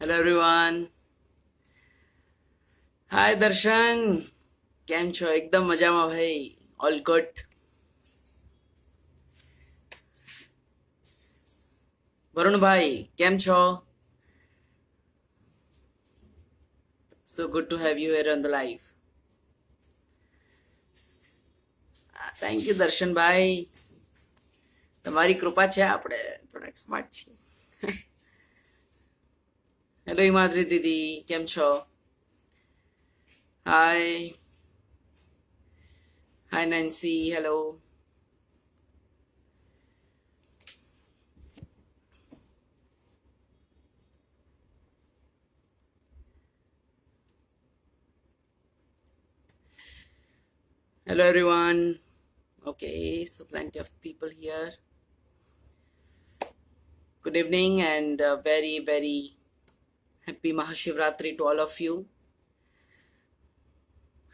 Hello everyone. હાય દર્શન, કેમ છો? એકદમ મજામાં ભાઈ, ઓલ ગુડ. વરુણભાઈ કેમ છો? So good to have you here on the live. Thank you Darshanbhai, તમારી કૃપા છે, આપણે થોડાક સ્માર્ટ છીએ. હેલો હિમાદ્રી દીદી, કેમ છો? Hi hi Nancy, hello. Hello everyone. Okay, so plenty of people here. Good evening and very very happy Mahashivratri to all of you.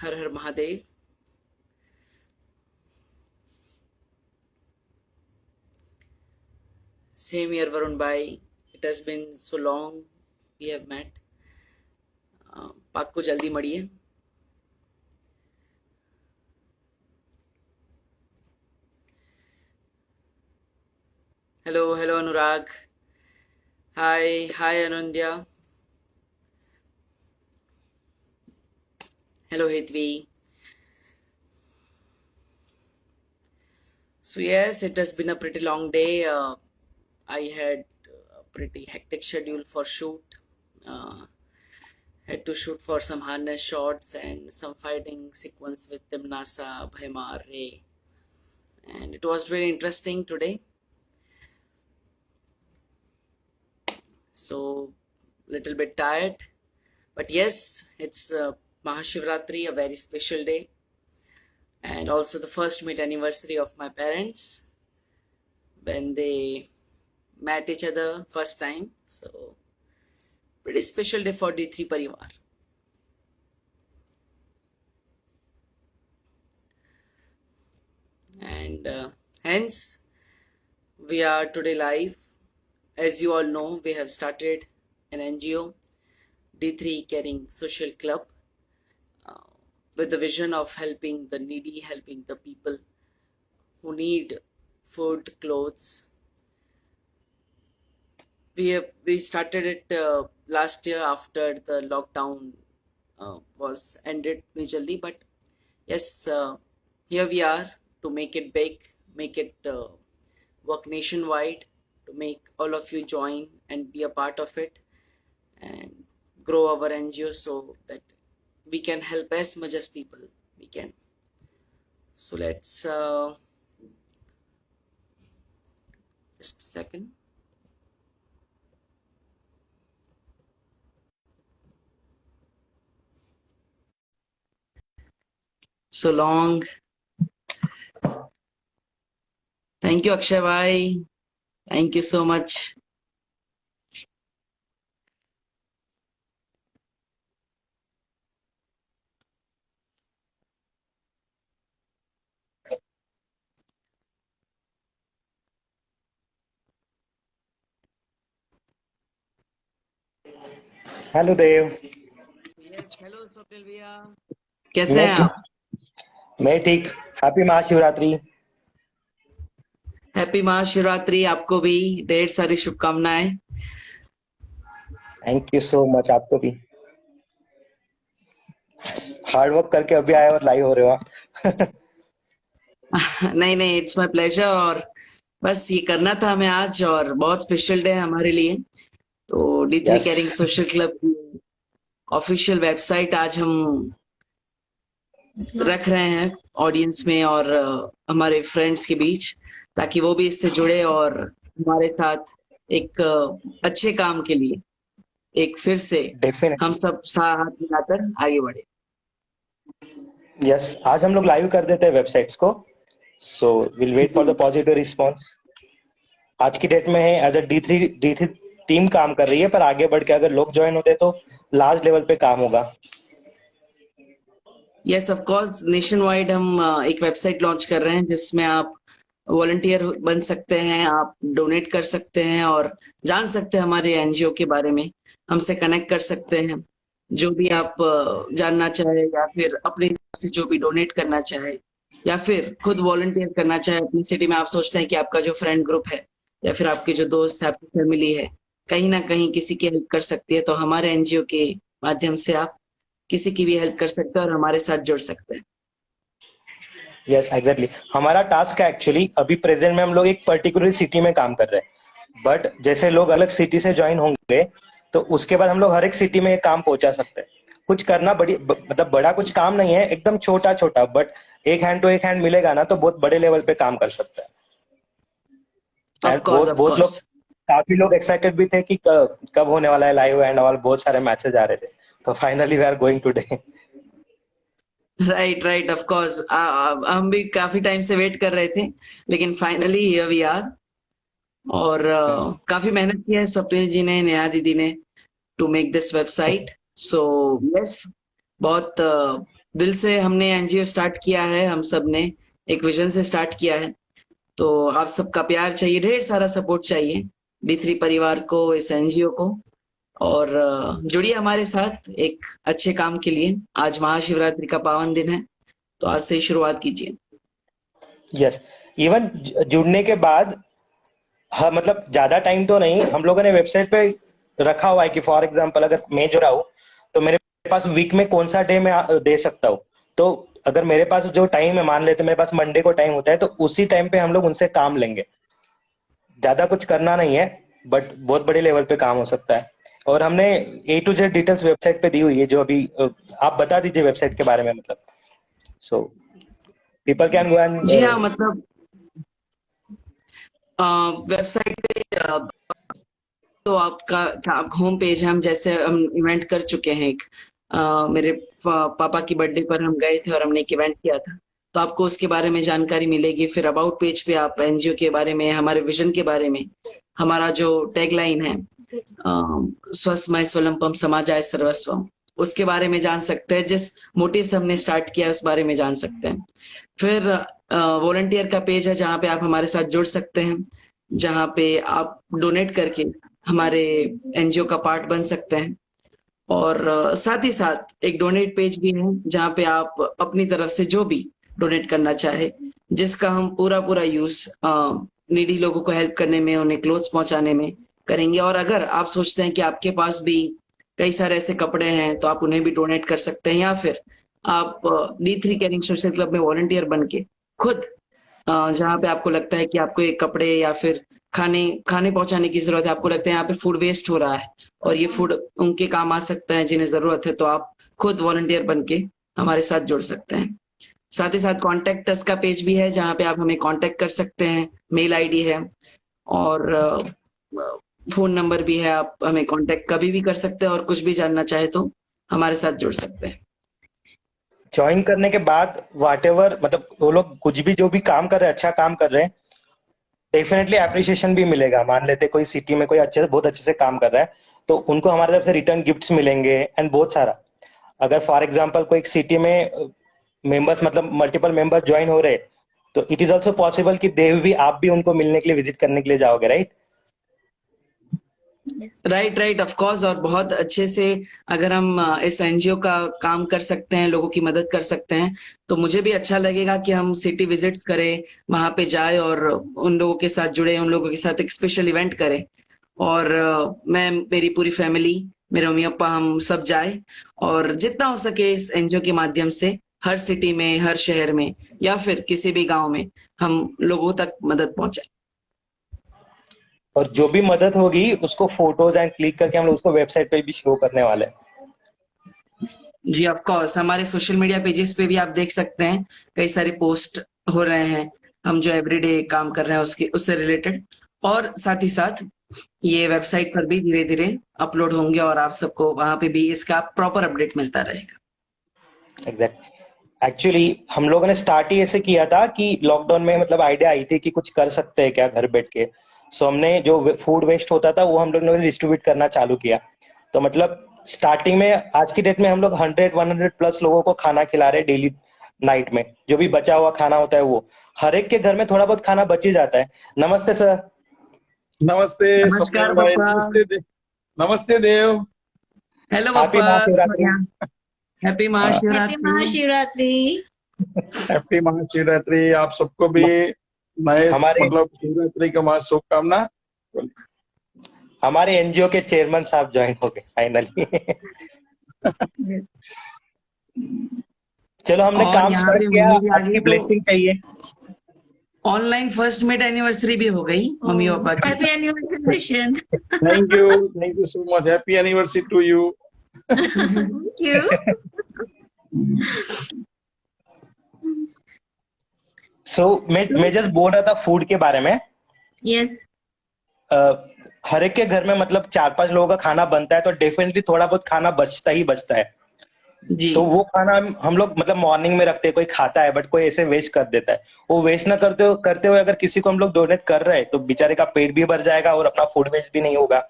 Har Har Mahadev. Same here Varun bhai. It has been so long we have met. પાક્કું જલ્દી મળીએ. hello Anurag. Hi Anandya. Hello Hetvi. So yes, it has been a pretty long day. I had a pretty hectic schedule for shoot. Had to shoot for some harness shots and some fighting sequence with Timnasa, Bhaima, Ray. And it was really interesting today. So little bit tired. But yes, it's Mahashivratri, a very special day. And also the first meet anniversary of my parents when they met each other first time. So pretty special day for D3 Parivar. And hence we are today live. As you all know, we have started an NGO, D3 Caring Social Club, with the vision of helping the needy, helping the people who need food, clothes. We started it last year after the lockdown was ended majorly, but yes, here we are to make it big, make it work nationwide, to make all of you join and be a part of it and grow our NGO so that we can help as much as people we can. So let's just a second. So long. Thank you Akshay bhai. Thank you so much. Hello Dev. Yes, hello Swapnil भैया, कैसे मैं हैं ठीक. आप? मैं ठीक. Happy Mahashivratri. Happy Mahashivratri आपको भी, ढेर सारी शुभकामनाएं. Thank you so much. आपको भी. हार्ड वर्क करके अभी आए और लाइव हो रहे हो आप. नहीं नहीं, इट्स माय प्लेजर. और बस ये करना था हमें आज, और बहुत स्पेशल डे है हमारे लिए. तो D3 yes. Caring social club की ऑफिशियल वेबसाइट आज हम रख रहे हैं ऑडियंस में और हमारे फ्रेंड्स के बीच, ताकि वो भी इससे जुड़े और हमारे साथ एक अच्छे काम के लिए एक फिर से हम डेफिनेटली. सब हाथ मिलाकर आगे बढ़े. यस. आज हम लोग लाइव कर देते हैं वेबसाइट्स को. So will wait for the positive response. आज की डेट में है as a D three team काम कर रही है, पर आगे बढ़ के अगर लोग ज्वाइन होते तो लार्ज लेवल पे काम होगा. Yes of course, nation wide हम एक वेबसाइट लॉन्च कर रहे हैं जिसमें आप वॉलंटियर बन सकते हैं, आप डोनेट कर सकते हैं और जान सकते हैं हमारे एनजीओ के बारे में. हमसे कनेक्ट कर सकते हैं। जो भी आप जानना चाहे, या फिर अपनी तरफ से जो भी डोनेट करना चाहे, या फिर खुद वॉलंटियर करना चाहे अपनी सिटी में, आप सोचते हैं कि आपका जो फ्रेंड ग्रुप है या फिर आपके जो दोस्त है, आपकी फैमिली है, कहीं ना कहीं किसी की हेल्प कर सकती है, तो हमारे एनजीओ के माध्यम से आप किसी की भी हेल्प कर सकते हैं और हमारे साथ जुड़ सकते हैं। यस एग्जैक्टली, हमारा टास्क है एक्चुअली, अभी प्रेजेंट में हम लोग एक पर्टिकुलर सिटी में काम कर रहे हैं, बट जैसे लोग अलग सिटी से ज्वाइन होंगे तो उसके बाद हम लोग हर एक सिटी में ये काम पहुंचा सकते हैं। कुछ करना मतलब बड़ा कुछ काम नहीं है, एकदम छोटा छोटा, बट एक हैंड टू एक हैंड मिलेगा ना तो बहुत बड़े लेवल पे काम कर सकते हैं। ऑफ एंड कोर्स, बहुत ऑफ बहुत लोग, कोर्स। काफी लोग एक्साइटेड भी थे कि कब होने वाला है लाइव एंड ऑल, बहुत सारे मैसेज आ रहे थे, तो finally we are going today. Right, right, of course. हम भी काफी टाइम से वेट कर रहे थे, लेकिन फाइनली हियर वी आर। और काफी मेहनत की है स्वप्निल जी ने, नेहा दीदी ने, to make this website. So yes, बहुत दिल से हमने एनजीओ स्टार्ट किया है, हम सब ने एक विजन से स्टार्ट किया है। तो आप सबका प्यार चाहिए, ढेर सारा सपोर्ट चाहिए D3 परिवार को, इस एनजीओ को। और जुड़िए हमारे साथ एक अच्छे काम के लिए। आज महाशिवरात्रि का पावन दिन है, तो आज से ही शुरुआत कीजिए। यस, इवन जुड़ने के बाद, हाँ मतलब ज्यादा टाइम तो नहीं, हम लोगों ने वेबसाइट पे रखा हुआ है कि फॉर एग्जांपल अगर मैं जुड़ा हूँ तो मेरे पास वीक में कौन सा डे मैं दे सकता हूँ। तो अगर मेरे पास जो टाइम है, मान लेते मेरे पास मंडे को टाइम होता है, तो उसी टाइम पे हम लोग उनसे काम लेंगे। ज्यादा कुछ करना नहीं है, बट बहुत बड़े लेवल पे काम हो सकता है। और हमने A to Z details website पे दी हुई है, जो अभी आप बता दीजिए वेबसाइट के बारे में, मतलब सो पीपल कैन गो जी हाँ, एंड। मतलब वेबसाइट पे तो आपका होम पेज है। हम जैसे हम इवेंट कर चुके हैं एक, मेरे पापा की बर्थडे पर हम गए थे और हमने एक इवेंट किया था, तो आपको उसके बारे में जानकारी मिलेगी। फिर अबाउट पेज पे आप एनजीओ के बारे में, हमारे विजन के बारे में, हमारा जो टैगलाइन है, स्वस्मय स्वलंपम समाजाय सर्वस्वम, उसके बारे में जान सकते हैं। जिस मोटिव से हमने स्टार्ट किया उस बारे में जान सकते हैं। फिर वॉलंटियर का पेज है जहाँ पे आप हमारे साथ जुड़ सकते हैं, जहाँ पे आप डोनेट करके हमारे एनजीओ का पार्ट बन सकते हैं। और साथ ही साथ एक डोनेट पेज भी है जहाँ पे आप अपनी तरफ से जो भी डोनेट करना चाहे, जिसका हम पूरा पूरा यूज नीडी लोगों को हेल्प करने में, उन्हें क्लोथ्स पहुंचाने में करेंगे। और अगर आप सोचते हैं कि आपके पास भी कई सारे ऐसे कपड़े हैं तो आप उन्हें भी डोनेट कर सकते हैं, या फिर आप D3 केयरिंग सोशल क्लब में वॉलंटियर बन के खुद जहाँ पे आपको लगता है कि आपको एक कपड़े या फिर खाने खाने पहुंचाने की जरूरत है, आपको लगता है यहाँ पे फूड वेस्ट हो रहा है और ये फूड उनके काम आ सकता है जिन्हें जरूरत है, तो आप खुद वॉलंटियर बन के हमारे साथ जुड़ सकते हैं। साथ ही साथ कॉन्टेक्ट अस का पेज भी है जहाँ पे आप हमें कॉन्टेक्ट कर सकते हैं। मेल आईडी है और फोन नंबर भी है, आप हमें कॉन्टेक्ट कभी भी कर सकते हैं और कुछ भी जानना चाहे तो हमारे साथ जुड़ सकते हैं। ज्वाइन करने के बाद वाट एवर, मतलब वो लोग कुछ भी जो भी काम कर रहे हैं, अच्छा काम कर रहे हैं, डेफिनेटली अप्रिशिएशन भी मिलेगा। मान लेते कोई सिटी में कोई अच्छे बहुत अच्छे से काम कर रहा है, तो उनको हमारे तरफ से रिटर्न गिफ्ट्स मिलेंगे एंड बहुत सारा। अगर फॉर एग्जांपल कोई एक सिटी में मेंबर्स, मतलब मल्टीपल मेंबर ज्वाइन हो रहे, तो इट इज ऑल्सो पॉसिबल कि देव भी, आप भी उनको मिलने के लिए, विजिट करने के लिए जाओगे, right? Right, right, of course. और बहुत अच्छे से अगर हम इस एनजीओ का काम कर सकते हैं, लोगों की मदद कर सकते हैं, तो मुझे भी अच्छा लगेगा कि हम सिटी विजिट्स करें, वहां पे जाए और उन लोगों के साथ जुड़े, उन लोगों के साथ एक स्पेशल इवेंट करें। और मैं, मेरी पूरी फैमिली, मेरे मम्मी पापा, हम सब जाए और जितना हो सके इस एनजीओ के माध्यम से हर सिटी में, हर शहर में, या फिर किसी भी गांव में हम लोगों तक मदद पहुंचाए। और जो भी मदद होगी उसको फोटोज एंड क्लिक करके हम लोग उसको वेबसाइट पे भी शो करने वाले हैं। जी ऑफ कोर्स, हमारे सोशल मीडिया पेजेस पे भी आप देख सकते हैं, कई सारे पोस्ट हो रहे हैं हम जो एवरीडे काम कर रहे हैं उसके, उससे रिलेटेड। और साथ ही साथ ये वेबसाइट पर भी धीरे धीरे अपलोड होंगे और आप सबको वहां पे भी इसका प्रॉपर अपडेट मिलता रहेगा। एग्जैक्ट, एक्चुअली हम लोगों ने स्टार्ट ही ऐसे किया था कि लॉकडाउन में, मतलब आइडिया आई थी कि कुछ कर सकते हैं क्या घर बैठ के। सो हमने जो फूड वेस्ट होता था वो हम लोग ने डिस्ट्रीब्यूट करना चालू किया। तो मतलब स्टार्टिंग में, आज की डेट में हम लोग 100-100 प्लस लोगों को खाना खिला रहे डेली नाइट में। जो भी बचा हुआ खाना होता है वो, हर एक के घर में थोड़ा बहुत खाना बच ही जाता है। नमस्ते सर। नमस्ते नमस्कार स्वप्निल भाई। पापा। नमस्ते नमस्ते देव। हेलो हैप्पी पप्पा, Mahashivratri. Happy happy Mahashivratri. Mahashivratri. Happy Mahashivratri आप सबको भी। नए हमारे मतलब शिवरात्रि का महा शुभकामना। हमारे एनजीओ के चेयरमैन साहब ज्वाइन हो गए फाइनली। चलो हमने और काम यहाँ स्टार्ट पे किया, मम्मी भी आ आपकी गई तो ब्लेसिंग चाहिए। ऑनलाइन फर्स्ट मीट एनिवर्सरी भी हो गई मम्मी पापा की। Happy anniversary Vishan. Thank you so much. Happy anniversary to you. Thank you. मैं जस्ट बोल रहा था फूड के बारे में। यस। अ, हर एक के घर में मतलब 4-5 लोगों का खाना बनता है, तो डेफिनेटली थोड़ा बहुत खाना बचता ही बचता है। जी तो वो खाना हम लोग मतलब मॉर्निंग में रखते हैं, कोई खाता है बट कोई ऐसे वेस्ट कर देता है। वो वेस्ट ना करते हुए अगर किसी को हम लोग डोनेट कर रहे हैं तो बेचारे का पेट भी भर जाएगा और अपना फूड वेस्ट भी नहीं होगा।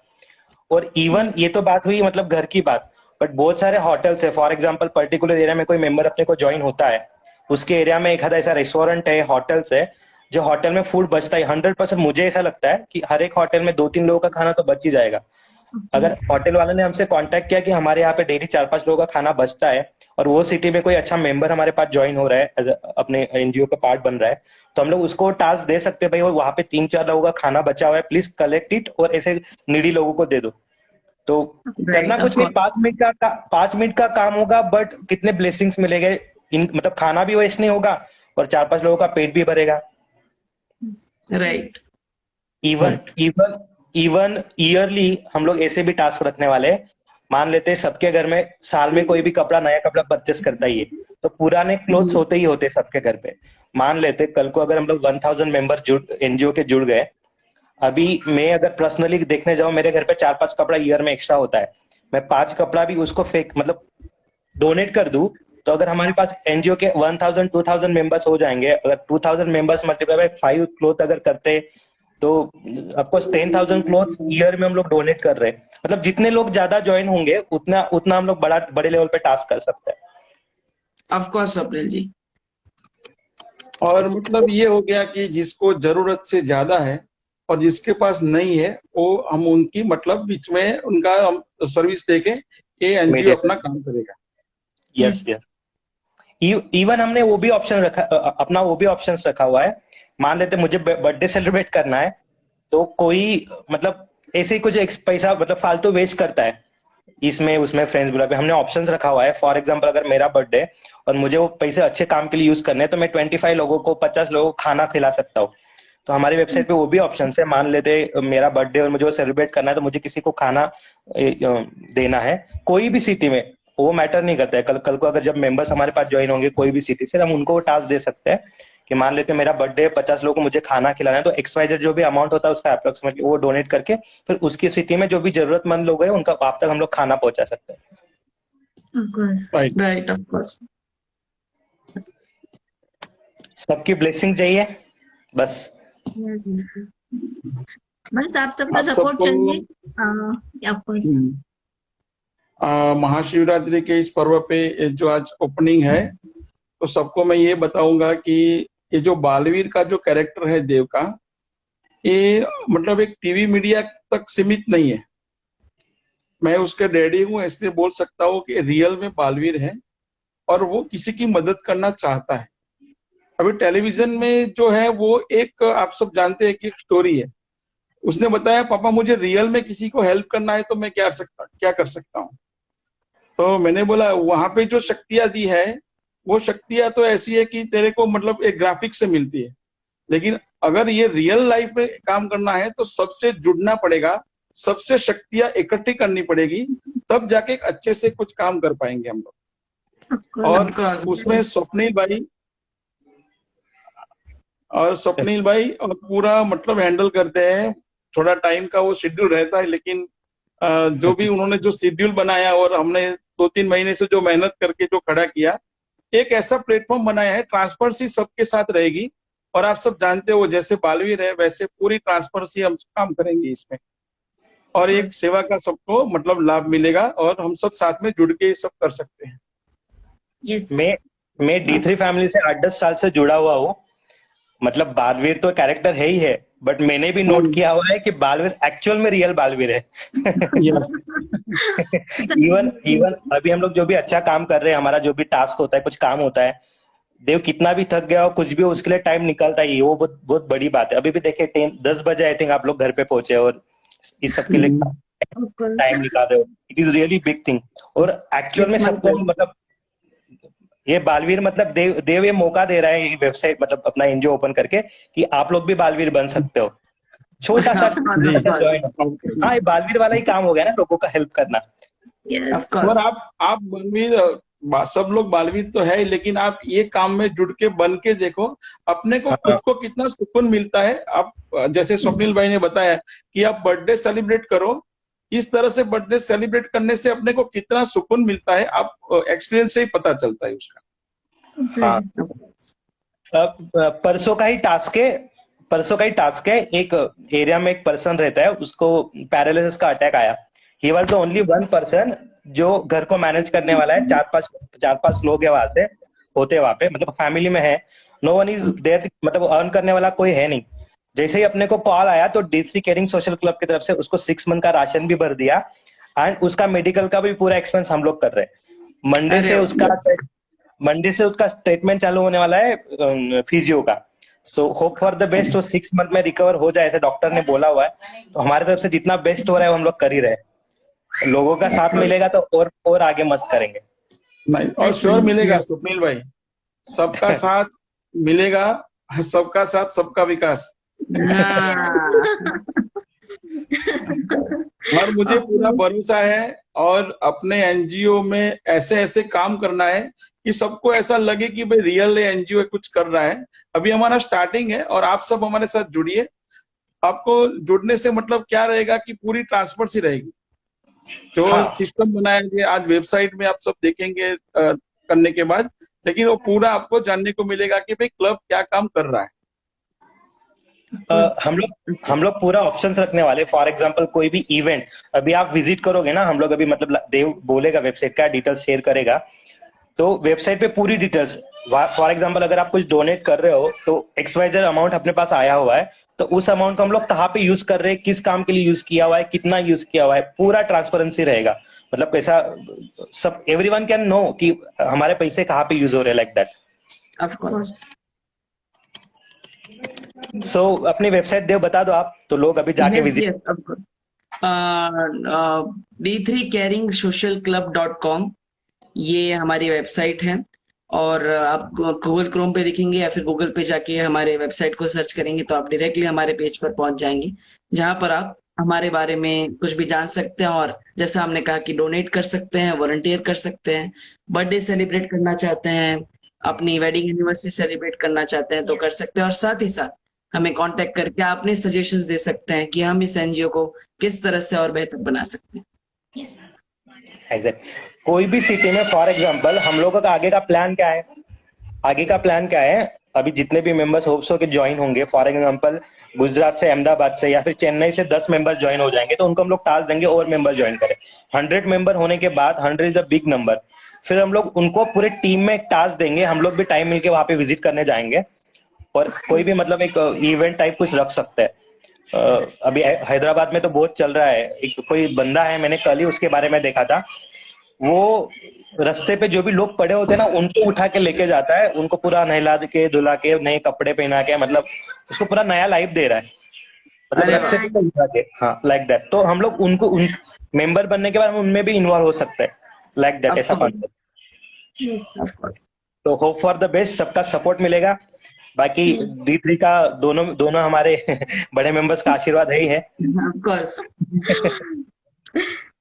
और इवन ये तो बात हुई मतलब घर की बात, बट बहुत सारे होटल्स है। फॉर एग्जांपल पर्टिकुलर एरिया में कोई मेंबर अपने को ज्वाइन होता है, उसके एरिया में एक आधा ऐसा रेस्टोरेंट है, होटल्स है, जो होटल में फूड बचता है 100%। मुझे ऐसा लगता है कि हर एक होटल में 2-3 लोगों का खाना तो बच ही जाएगा। अगर होटल वाले ने हमसे कांटेक्ट किया कि हमारे यहाँ पे डेली 4-5 लोगों का खाना बचता है और वो सिटी में कोई अच्छा मेंबर हमारे पास ज्वाइन हो रहा है, अपने एनजीओ का पार्ट बन रहा है, तो हम लोग उसको टास्क दे सकते हैं, भाई वहां पे 3-4 लोगों का खाना बचा हुआ है, प्लीज कलेक्ट इट और ऐसे नीडी लोगों को दे दो। तो करना राइट, ऑफ कुछ नहीं, कोर्स। 5 मिनट का काम होगा, बट कितने ब्लेसिंग्स मिलेंगे। मतलब खाना भी वेस्ट नहीं होगा और 4-5 लोगों का पेट भी भरेगा। Right. Even even even yearly हम लोग ऐसे भी टास्क रखने वाले हैं। मान लेते हैं सबके घर में साल में कोई भी नया कपड़ा परचेस करता ही है, तो पुराने क्लोथ्स होते ही होते हैं सबके घर पे। मान लेते कल को अगर हम लोग 1000 मेंबर एनजीओ के जुड़ गए, अभी मैं अगर पर्सनली देखने जाऊं, मेरे घर पे 4-5 कपड़ा ईयर में एक्स्ट्रा होता है, मैं 5 कपड़ा भी उसको फेंक मतलब डोनेट कर दूं, तो अगर हमारे पास एनजीओ के 1000-2000 मेंबर्स हो जाएंगे, अगर 2000 मेंबर्स मल्टीप्लाई बाय 5 क्लोथ अगर करते, तो ऑफकोर्स 10,000 क्लोथ्स ईयर में हम लोग डोनेट कर रहे हैं। मतलब जितने लोग ज्यादा ज्वाइन होंगे उतना उतना हम लोग बड़े लेवल पे टास्क कर सकते हैं। ऑफ कोर्स स्वप्निल जी। और मतलब ये हो गया कि जिसको जरूरत से ज्यादा है और जिसके पास नहीं है, वो हम उनकी मतलब बीच में उनका हम सर्विस देके ये एनजीओ अपना काम करेगा। Yes yes. इवन हमने वो भी ऑप्शन रखा, अपना वो भी ऑप्शन रखा हुआ है। मान लेते मुझे बर्थडे सेलिब्रेट करना है, तो कोई मतलब ऐसे ही कुछ पैसा मतलब फालतू वेस्ट करता है इसमें उसमें फ्रेंड्स बुला पे, हमने ऑप्शन रखा हुआ है। फॉर एग्जांपल अगर मेरा बर्थडे और मुझे वो पैसे अच्छे काम के लिए यूज करने हैं, तो मैं 25 लोगों को 50 लोगों को खाना खिला सकता हूँ। तो हमारी वेबसाइट पे वो भी ऑप्शन है। मान लेते मेरा बर्थडे और मुझे वो सेलिब्रेट करना है, तो मुझे किसी को खाना देना है कोई भी सिटी में, वो मैटर नहीं करता है। कल को अगर जब मेंबर्स हमारे पास ज्वाइन होंगे कोई भी सिटी से, हम उनको वो टास्क दे सकते हैं कि मान लेते मेरा बर्थडे 50 लोगों को मुझे खाना खिलाना है, तो XYZ जो भी अमाउंट होता है उसका अप्रोक्सीमेटली वो डोनेट करके फिर उसकी सिटी में जो भी जरूरतमंद लोग हैं उनका आप तक हम लोग खाना पहुंचा सकते हैं। Of course. Right, of course. सबकी ब्लेसिंग चाहिए बस। यस। बस आप सबका आप सपोर्ट सबको चाहिए। Of course. महाशिवरात्रि के इस पर्व पे ये जो आज ओपनिंग है, तो सबको मैं ये बताऊंगा कि ये जो बालवीर का जो कैरेक्टर है देव का, ये मतलब एक टीवी मीडिया तक सीमित नहीं है। मैं उसके डैडी हूँ, इसलिए बोल सकता हूँ कि रियल में बालवीर है और वो किसी की मदद करना चाहता है। अभी टेलीविजन में जो है वो एक आप सब जानते हैं कि एक स्टोरी है। उसने बताया पापा मुझे रियल में किसी को हेल्प करना है तो मैं क्या कर सकता हूँ। तो मैंने बोला वहां पे जो शक्तियां दी है, वो शक्तियां तो ऐसी है कि तेरे को मतलब एक ग्राफिक से मिलती है, लेकिन अगर ये रियल लाइफ में काम करना है तो सबसे जुड़ना पड़ेगा, सबसे शक्तियां इकट्ठी करनी पड़ेगी, तब जाके एक अच्छे से कुछ काम कर पाएंगे हम लोग। और उसमें स्वप्निल भाई और पूरा मतलब हैंडल करते हैं। थोड़ा टाइम का वो शेड्यूल रहता है, लेकिन जो भी उन्होंने जो शेड्यूल बनाया और हमने 2-3 महीने से जो मेहनत करके जो खड़ा किया, एक ऐसा प्लेटफॉर्म बनाया है, ट्रांसपेरेंसी सबके साथ रहेगी। और आप सब जानते हो जैसे बालवीर है वैसे पूरी ट्रांसपेरेंसी हम काम करेंगे इसमें, और एक सेवा का सबको मतलब लाभ मिलेगा और हम सब साथ में जुड़ के सब कर सकते हैं। यस। मैं D3 फैमिली से 8-10 साल से जुड़ा हुआ हूँ। मतलब बालवीर तो कैरेक्टर है ही है, बट मैंने भी नोट किया हुआ है कि बालवीर एक्चुअल में रियल बालवीर है। यस। इवन इवन अभी हम लोग जो भी अच्छा काम कर रहे हैं, हमारा जो भी टास्क होता है, कुछ काम होता है, देव कितना भी थक गया हो कुछ भी हो, उसके लिए टाइम निकलता ही है, वो बहुत बहुत बड़ी बात है। अभी भी देखिए 10 बजे आई थिंक आप लोग घर पे पहुंचे और इस सब के लिए of course. टाइम निकाल रहे हो। It is really big thing. और एक्चुअल में It's my सबको pleasure. मतलब ये बालवीर मतलब देव ये मौका दे रहा है, ये वेबसाइट मतलब अपना एनजीओ ओपन करके कि आप लोग भी बालवीर बन सकते हो। छोटा सा Of course, जी। of course. ज्वाइन। हाँ, ये बालवीर वाला ही काम हो गया ना, लोगों का हेल्प करना। Yes. Of और course. आप बालवीर, सब लोग बालवीर तो है ही, लेकिन आप ये काम में जुड़ के बन के देखो, अपने को हाँ, खुद को कितना सुकून मिलता है। आप जैसे स्वप्निल भाई ने बताया कि आप बर्थडे सेलिब्रेट करो, इस तरह से बर्थडे सेलिब्रेट करने से अपने को कितना सुकून मिलता है, आप एक्सपीरियंस से ही पता चलता है उसका। हाँ। Of course. परसों का ही टास्क है। एक एरिया में एक पर्सन रहता है, उसको पैरालिसिस का अटैक आया। He was the only one person जो घर को मैनेज करने वाला है। चार पांच लोग है वहां से होते वहां पे, मतलब फैमिली में है। नो वन इज देयर, मतलब अर्न करने वाला कोई है नहीं। जैसे ही अपने को कॉल आया तो D3 केयरिंग सोशल क्लब की तरफ से उसको 6 मंथ का राशन भी भर दिया, एंड उसका मेडिकल का भी पूरा एक्सपेंस हम लोग कर रहे हैं। मंडे से उसका स्टेटमेंट चालू होने वाला है फिजियो का। So hope for the best, वो 6 मंथ में रिकवर हो जाए, ऐसे डॉक्टर ने बोला हुआ है। तो हमारी तरफ से जितना बेस्ट हो रहा है वो हम लोग कर ही रहे हैं। लोगों का साथ मिलेगा तो और आगे मस्त करेंगे। नहीं, और श्योर मिलेगा स्वप्निल भाई, सबका साथ मिलेगा, सबका साथ सबका विकास। हाँ. और मुझे पूरा भरोसा है, और अपने एनजीओ में ऐसे ऐसे काम करना है कि सबको ऐसा लगे कि भाई रियल एनजीओ कुछ कर रहा है। अभी हमारा स्टार्टिंग है और आप सब हमारे साथ जुड़िए। आपको जुड़ने से मतलब क्या रहेगा कि पूरी ट्रांसपेरेंसी रहेगी। जो हाँ। सिस्टम बनाया गया आज वेबसाइट में आप सब देखेंगे करने के बाद, लेकिन वो पूरा आपको जानने को मिलेगा कि भाई क्लब क्या काम कर रहा है। हम लोग पूरा ऑप्शंस रखने वाले। फॉर एग्जांपल कोई भी इवेंट अभी आप विजिट करोगे ना, हम लोग अभी मतलब देव बोलेगा वेबसाइट का डिटेल्स शेयर करेगा, तो वेबसाइट पे पूरी डिटेल्स। फॉर एग्जांपल अगर आप कुछ डोनेट कर रहे हो तो XYZ अमाउंट अपने पास आया हुआ है, तो उस अमाउंट को हम लोग कहाँ पे यूज कर रहे हैं, किस काम के लिए यूज किया हुआ है, कितना यूज किया हुआ है, पूरा ट्रांसपेरेंसी रहेगा। मतलब कैसा सब एवरीवन कैन नो कि हमारे पैसे कहाँ पे यूज हो रहे हैं, लाइक दैट। Of course. सो अपनी वेबसाइट देव बता दो आप, तो लोग अभी जाके Yes, visit. yes, of course. D3caringSocialClub.com, ये हमारी वेबसाइट है। और आप गूगल क्रोम पे लिखेंगे या फिर गूगल पे जाके हमारे वेबसाइट को सर्च करेंगे तो आप डायरेक्टली हमारे पेज पर पहुंच जाएंगे, जहां पर आप हमारे बारे में कुछ भी जान सकते हैं। और जैसा हमने कहा कि डोनेट कर सकते हैं, वॉलंटियर कर सकते हैं, बर्थडे सेलिब्रेट करना चाहते हैं, अपनी वेडिंग एनिवर्सरी सेलिब्रेट करना चाहते हैं तो कर सकते हैं। और साथ ही साथ हमें कांटेक्ट करके आप अपने सजेशंस दे सकते हैं कि हम इस एनजीओ को किस तरह से और बेहतर बना सकते हैं। एग्जैक्ट। कोई भी सिटी में फॉर एग्जांपल हम लोगों का आगे का प्लान क्या है, अभी जितने भी मेंबर्स होप्स हो के ज्वाइन होंगे, फॉर एग्जांपल गुजरात से, अहमदाबाद से या फिर चेन्नई से 10 मेंबर ज्वाइन हो जाएंगे, तो उनको हम लोग टास्क देंगे और मेंबर ज्वाइन करें। 100 मेंबर होने के बाद, 100 इज अ बिग नंबर, फिर हम लोग उनको पूरे टीम में एक टास्क देंगे। हम लोग भी टाइम मिलके वहां पे विजिट करने जाएंगे और कोई भी मतलब एक इवेंट टाइप कुछ रख सकते हैं। अभी हैदराबाद में तो बहुत चल रहा है, एक कोई बंदा है, मैंने कल ही उसके बारे में देखा था। वो रास्ते पे जो भी लोग पड़े होते हैं ना, उनको उठा के लेके जाता है, उनको पूरा नहला के धुला के नए कपड़े पहना के, मतलब उसको पूरा नया लाइफ दे रहा है, मतलब अरे रास्ते पे उठा के। हाँ, लाइक दैट। तो हम लोग उनको उन मेंबर बनने के बाद हम उनमें भी इन्वॉल्व हो सकते हैं, लाइक दैट, ऐसा कॉन्सेप्ट। Of course. तो होप फॉर द बेस्ट, सबका सपोर्ट मिलेगा। बाकी D3 का दोनों हमारे बड़े मेंबर्स का आशीर्वाद है ही है। Of course.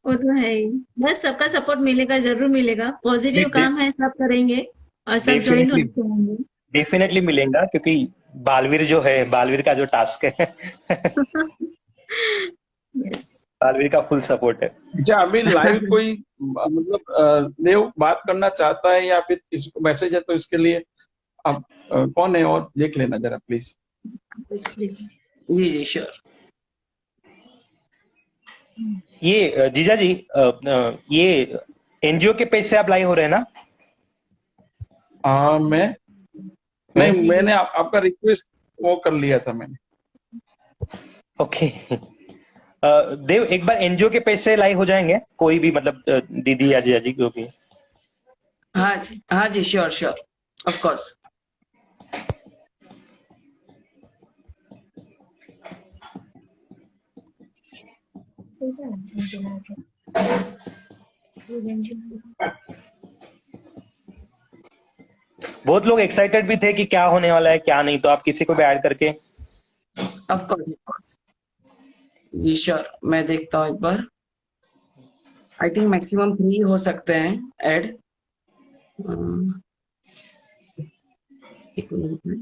वो तो है ही, बस सबका सपोर्ट मिलेगा, जरूर मिलेगा। पॉजिटिव काम है, सब करेंगे और सब ज्वाइन होंगे। डेफिनेटली मिलेगा, क्योंकि बालवीर का जो टास्क है Yes. बालवीर का फुल सपोर्ट है। अच्छा, अभी लाइव कोई मतलब देव बात करना चाहता है या फिर इस मैसेज है, तो इसके लिए आप कौन है और देख लेना जरा प्लीज। Ji ji, sure. ये जीजा जी, ये एनजीओ के पेज से आप लाइव हो रहे हैं ना? मैं नहीं, मैंने आपका रिक्वेस्ट वो कर लिया था मैंने। ओके। देव, एक बार एनजीओ के पेज से लाइव हो जाएंगे, कोई भी मतलब दीदी या जीजा जी जो भी। हाँ जी, श्योर श्योर, ऑफ कोर्स। बहुत लोग एक्साइटेड भी थे कि क्या होने वाला है क्या नहीं, तो आप किसी को भी ऐड करके। ऑफ कोर्स जी, श्योर, मैं देखता हूँ एक बार। आई थिंक मैक्सिमम 3 हो सकते हैं ऐड। एक मिनट में।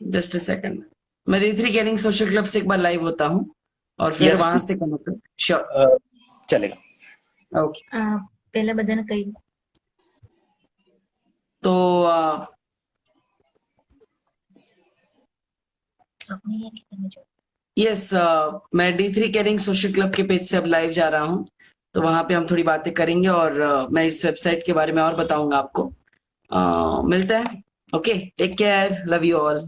जस्ट अ सेकंड, मैं D3 गेमिंग सोशल क्लब से एक बार लाइव होता हूँ और फिर Yes, वहां please. से कनेक्ट। श्योर, चलेगा। ओके। पहले बदन कई तो यस, मैं D3 केयरिंग सोशल क्लब के पेज से अब लाइव जा रहा हूँ, तो वहां पे हम थोड़ी बातें करेंगे और मैं इस वेबसाइट के बारे में और बताऊंगा आपको। मिलते हैं। Okay, take care, love you all.